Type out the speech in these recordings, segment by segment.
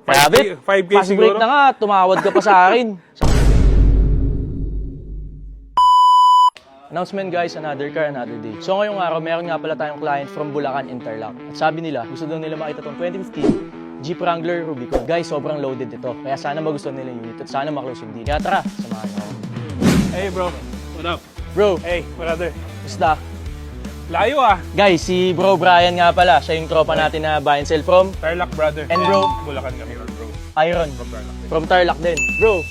Grabe, 5K fast break siguro. na nga, tumawad ka pa sa akin. Announcement guys, another car, another day. So ngayong araw, meron nga pala tayong client from Bulacan, Interlac. At sabi nila, gusto daw nila makita tong 2015 Jeep Wrangler Rubicon. Guys, sobrang loaded ito. Kaya sana magustuhan nila yung unit at sana maklose yung deal. Kaya tara, samahan niyo ako. Hey bro, what up? Bro, Hey, brother. basta. Layo ah. Guys, si Bro Brian nga pala. Siya yung tropa natin na buy and sell from Tarlac, brother. And bro? Bulacan kami, bro. Iron. From Tarlac. From Tarlac din. Bro,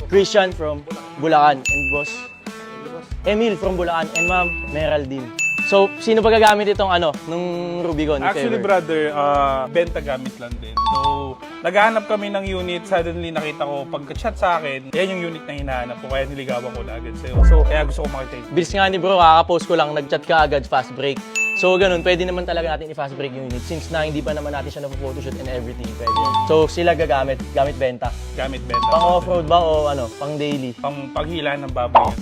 Christian from Bulacan. And boss, Emil from Bulacan. And ma'am, Meraldine. So, sino ba gagamit itong nung Rubicon? if Actually, ever? brother, benta gamit lang din. So, naghahanap kami ng unit. Suddenly, nakita ko, pagka-chat sa akin, yan yung unit na hinahanap ko. Kaya niligawan ko na agad sa'yo. So, kaya gusto ko makita yun. Bilis nga ni bro, kaka-post ko lang, nag-chat ka agad, fast break. So ganun, pwede naman talaga natin i-fast break yung unit since na hindi pa naman natin siya na-photoshoot and everything. Pwede yan. So sila gamit benta. Gamit benta. Pang off-road ba o pang daily? Pang paghila ng baboy yan.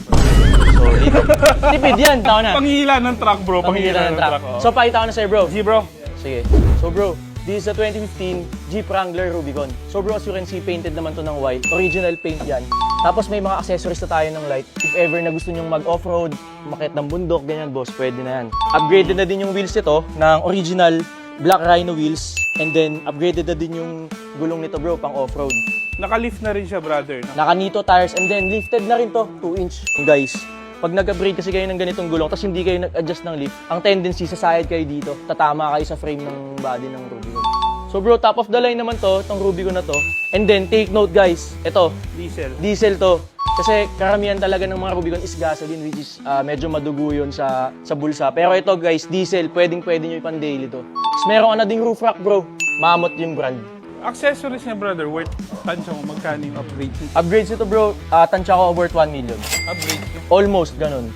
So tipid yan, tao na. Panghila ng truck, bro. Panghila ng truck. Oh. So pakita ko na sa'yo bro. G, bro. Sige. So bro, this is a 2015 Jeep Wrangler Rubicon. So bro, as you can see, painted naman to ng white. Original paint yan. Tapos may mga accessories na tayo ng light. If ever na gusto nyong mag-offroad, makit ng bundok, ganyan boss, pwede na yan. Upgraded na din yung wheels nito ng original Black Rhino wheels. And then, upgraded na din yung gulong nito bro, pang offroad. Naka-lift na rin siya, brother. Naka-Nito tires and then lifted na rin to, 2-inch. Guys, pag nag-upgrade kasi kayo ng ganitong gulong tapos hindi kayo nag-adjust ng lift, ang tendency sa side kayo dito, tatama kayo sa frame ng body ng Rubicon. So bro, top of the line naman to, itong Rubicon na to. And then, take note guys, ito, diesel to. Kasi karamihan talaga ng mga Rubicon is gasoline, which is medyo madugo yun sa bulsa. Pero ito guys, diesel, pwede nyo ipan daily to. Tapos meron ka na ding roof rack bro, mamot yung brand. Accessories niya, brother, worth, tansya mo, magkano yung upgrade niya? Upgrades ito bro, tansya ko worth 1 million. Upgrade niya? Almost, ganun.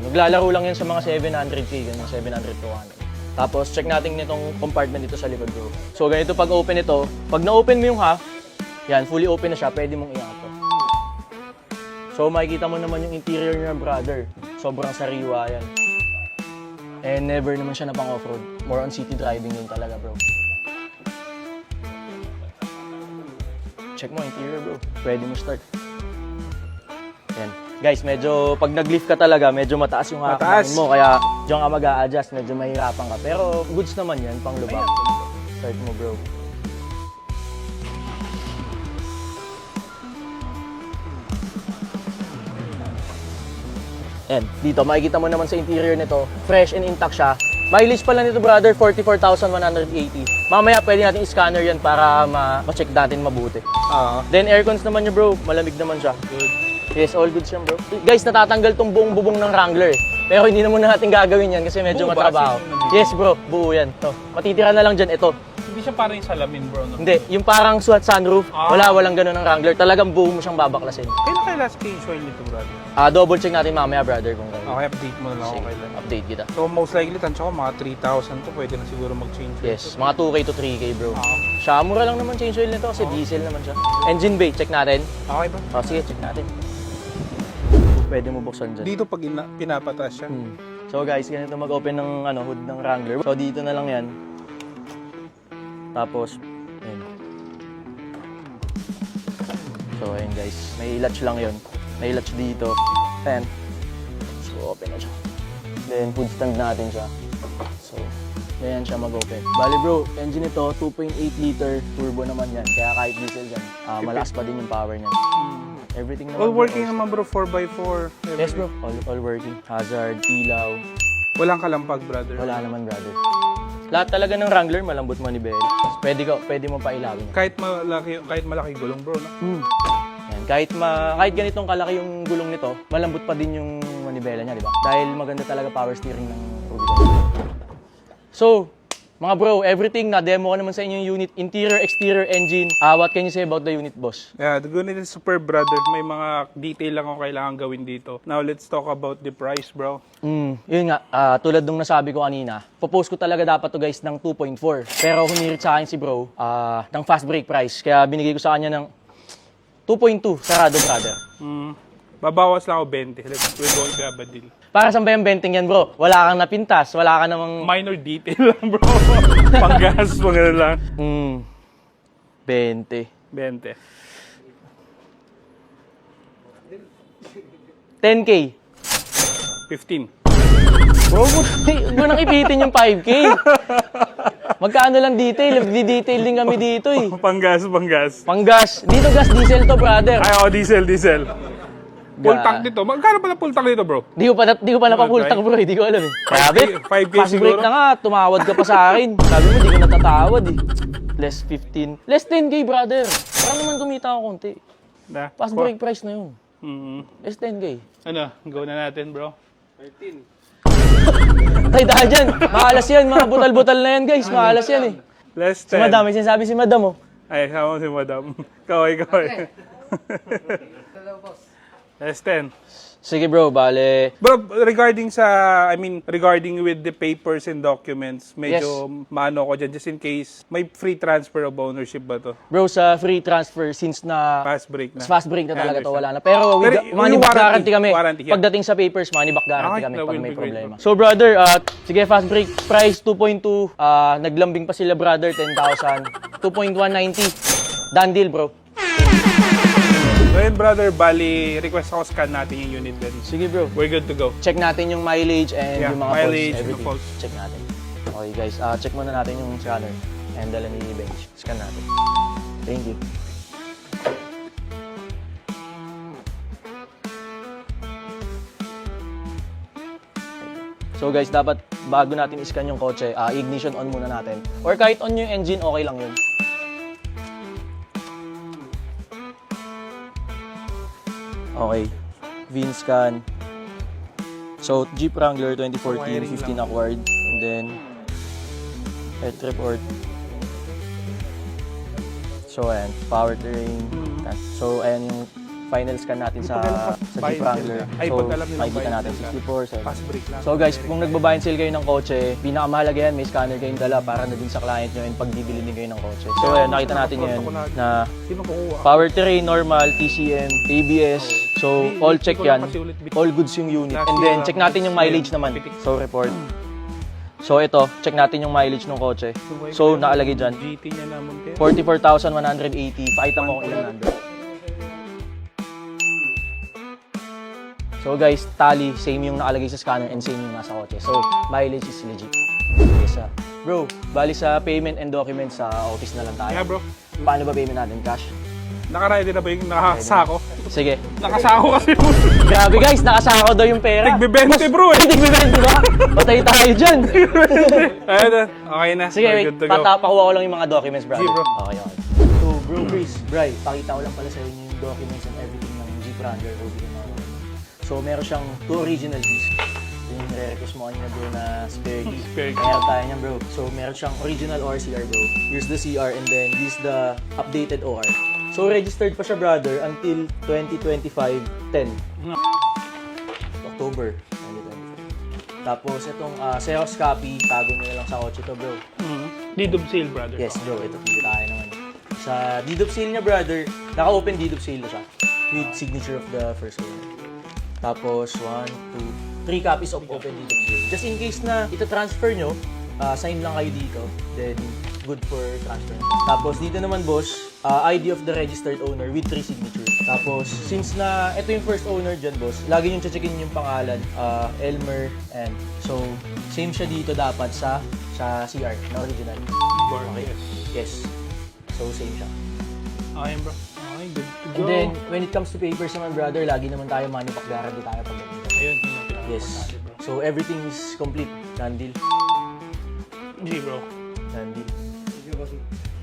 Naglalaro lang yan sa mga 700k, ganun, 700 to 100. Tapos, check natin nitong compartment dito sa likod bro. So, ganito pag open ito. Pag na-open mo yung half, yan, fully open na siya, pwede mong iangat to. So, makikita mo naman yung interior niya, brother. Sobrang sariwa yan. And never naman siya na pang off-road. More on city driving yun talaga, bro. Check mo interior, bro. Pwede mo start. Yan. Guys, medyo pag nag-lift ka talaga, medyo mataas yung hakanin mo. Kaya diyan ka mag-a-adjust, medyo mahirapan ka. Pero goods naman yan, pang lubak. Start mo, bro. Yan. Dito, makikita mo naman sa interior nito, fresh and intact siya. Mileage pala nito, brother, 44,180. Mamaya pwede natin i-scanner yan para ma-check natin mabuti. Then aircons naman niya, bro. Malamig naman siya. Good. Yes, all good siya, bro. Guys, natatanggal tong buong bubong ng Wrangler. Pero hindi na muna natin gagawin yan kasi medyo Buo ba? matrabaho. Sino Yes, bro. Buo yan. To. Matitira na lang dyan ito. Hindi siya parang yung salamin, bro. No? Hindi, yung parang SWAT sunroof. Walang ganun ng Wrangler. Talagang buo mo siyang babaklasin. Kailan kayo last change oil nito, brother? Double check natin mamaya, brother, kung gano'n. Okay, update mo na lang ako Sige, kailan. update kita. So, most likely, tansya ko, mga 3,000 to. Pwede na siguro mag-change oil. Yes, mga 2K to 3K, bro. Ah. Siya, mura lang naman change oil nito kasi diesel naman siya. Engine bay, check natin. Okay, bro. Sige, check natin. Pwede mo buksan dyan. Dito pag pinapataas siya. So guys, ganito mag-open ng hood ng Wrangler. So dito na lang yan. Tapos, ayun. So ayun guys, may latch lang yun. May latch dito. Ayan. So open na siya. Then hood stand natin siya. So, ganyan siya mag-open. Bali bro, engine ito, 2.8 liter turbo naman yan. Kaya kahit diesel yan, malakas pa din yung power niyan. Everything naman. All working bro, naman, bro. 4x4. Yes bro, all working. Hazard, ilaw. Walang kalampag, brother. Wala naman, brother. Lahat talaga ng Wrangler, malambot manibela. Pwede mo pa ilawin. Kahit malaki gulong, bro. No? Yan. Kahit ganitong kalaki yung gulong nito, malambot pa din yung manibela niya, di ba? Dahil maganda talaga power steering ng Rubicon. So, mga bro, everything na demo ko naman sa inyong unit, interior, exterior, engine. What can you say about the unit, boss? Yeah, the unit is super, brother. May mga detail lang ako kailangan gawin dito. Now, let's talk about the price, bro. Yun nga, tulad nung nasabi ko kanina, popost ko talaga dapat to guys ng 2.4. Pero humirit sa akin si bro ng fast break price. Kaya binigay ko sa kanya ng 2.2, sarado, brother. Babawas lang ako 20. We're going to have a deal. Para saan ba yung benting yan, bro? Wala kang napintas, wala ka namang... Minor detail lang, bro. Panggas, mga lang. 20. 20. 10K. 15. Bro, huwag mo nang ipitin yung 5K. Magkano lang detail? Di-detail din kami dito eh. Panggas. Panggas. Dito gas diesel to, brother. Ay, diesel. Full tank dito. Magkano pala full tank dito, bro? Di ko pa napapultang, bro. Hindi ko alam eh. Grabe. 5K Fast break siguro? na nga. Tumawad ka pa sa akin. Sabi mo, di ko natatawad eh. Less 15. Less 10K, brother. Parang naman kumita ako konti. Na? Fast break price na yun. Mhm. Less 10K. Ano? Go na natin, bro. Tay, dahil dyan. Maalas yan. Mga butal-butal na yan, guys. Maalas yan eh. Less Si 10. madam, may sinasabi si madam oh. Ay, sama mo si madam. Kaway. Less 10. Sige bro, bale. Bro, regarding with the papers and documents, medyo maano ko dyan, just in case, may free transfer of ownership ba to? Bro, sa free transfer, since na Fast break na. fast break na I talaga to, understand. wala na. Pero money yung back guarantee kami. warranty, yeah. Pagdating sa papers, money back guarantee Okay, kami that pag will may be great, problema. So brother, sige, fast break price 2.2. Naglambing pa sila brother, 10,000. 2.190. Done deal bro. So yun, brother, bali, request ako scan natin yung unit then. Sige bro. We're good to go. Check natin yung mileage and Yeah, yung mga mileage, faults, yung everything. faults. Check natin. Okay guys, check muna natin yung scanner. And dala ni Bench. Scan natin. Thank you. So guys, dapat bago natin i-scan yung kotse, ignition on muna natin. Or kahit on yung engine, okay lang yun. Okay. VIN scan. So, Jeep Wrangler 2014, 15 acquired. And then, head report. So, ayan. Powertrain. So, ayan yung final scan natin sa buy Jeep and Wrangler. sell. Ay, So, pag alam nilang makikita buy and natin sell ka. 64, 7. Fast break lang. So guys, kung nagbabuy and sell kayo ng kotse, pinakamahalaga yan, may scanner kayong dala para na din sa client nyo and pag bibili din kayo ng kotse. So ayan, nakita natin yan na Sino kukuha? powertrain, normal, TCM, ABS. So all check yan. All goods yung unit. And then check natin yung mileage naman. So report. So ito, check natin yung mileage ng kotse. So nakalagay dyan, GT niya naman kayo. 44,180. Pakita mo kung ilan nandun. So guys, tally, same yung nakalagay sa scanner and same yung nasa kotse. So, mileage is legit. Yes, bro, bali sa payment and documents sa office na lang tayo. Yeah, bro. Paano ba payment natin? Cash? Nakaready na ba yung nakasako? Sige. Nakasako kasi mo. Grabe guys, nakasako daw yung pera. Tigbe-20 bro eh. Tigbe-20 ba? Patay tayo dyan. Ayun na. Okay na. Sige, We're wait. good to go. Pakuha ko lang yung mga documents, brother. Sige, bro. Okay. So, bro, Chris, Bri, pakita ko lang pala sa inyo yung documents and everything ng Jeep Wrangler Rubicon. So, meron siyang 2 original keys. Yung re-request mo kanina bro na spare key. Spare key. Meron tayo niyan bro. So, meron siyang original ORCR bro. Here's the CR and then this the updated OR. So, registered pa siya brother until 2025-10. October 2025. Tapos, itong Xerox copy, tago nyo na lang sa kotse to bro. Deed of sale, brother. Yes bro, ito hindi tayo naman. Sa deed of sale niya brother, naka-open deed of sale na siya. With signature of the first owner. Tapos, 1, 2, 3 copies of open deed of sale. Just in case na ita-transfer nyo, sign lang kayo dito. Then, good for transfer. Tapos, dito naman boss, ID of the registered owner with 3 signatures. Tapos, since na ito yung first owner dyan boss, lagi nyo checkin yung pangalan, Elmer, and so, same siya dito dapat sa CR na original. Okay. Yes. So, same siya. Okay, bro. Okay, good to go. And then, when it comes to papers naman, brother, lagi naman tayo money back guarantee tayo pag ganito. Ayun, yun ang pinaka-importante, Yes. bro. So, everything is complete. Done deal. G, bro. Done deal.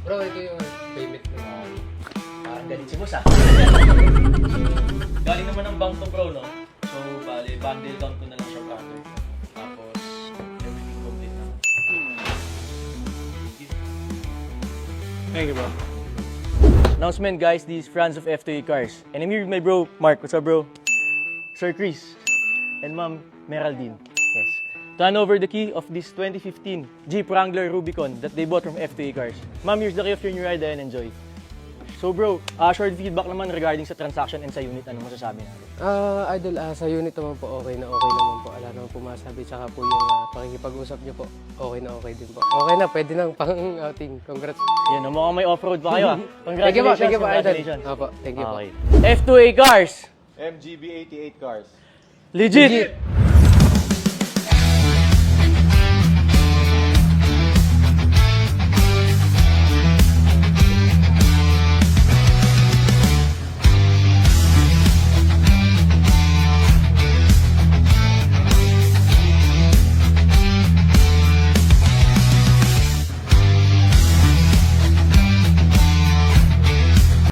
Bro, ito yung payment mo. Parang galit si boss, ah. Galing naman ng bank to, bro, no? So, bali, bundle count ko na lang siya, brother. Tapos, everything complete na. Thank you, bro. Announcement, guys, these friends of F2A Cars. And I'm here with my bro, Mark. What's up, bro? Sir Chris. And Ma'am Meraldine. Yes. To hand over the key of this 2015 Jeep Wrangler Rubicon that they bought from F2A Cars. Ma'am, here's the key of your new ride and enjoy. So bro, short feedback naman regarding sa transaction and sa unit, ano masasabi natin? Idol, sa unit naman po, okay naman po. Wala naman po masabi. Tsaka po yung pakikipag-usap niyo po, okay din po. Okay na, pwede nang pang-outing. Congrats. Yan, mukhang may off-road pa kayo ah. Thank you po, Idol. Congratulations. Opo, thank you po. Okay. F2A Cars! MGB 88 cars. Legit!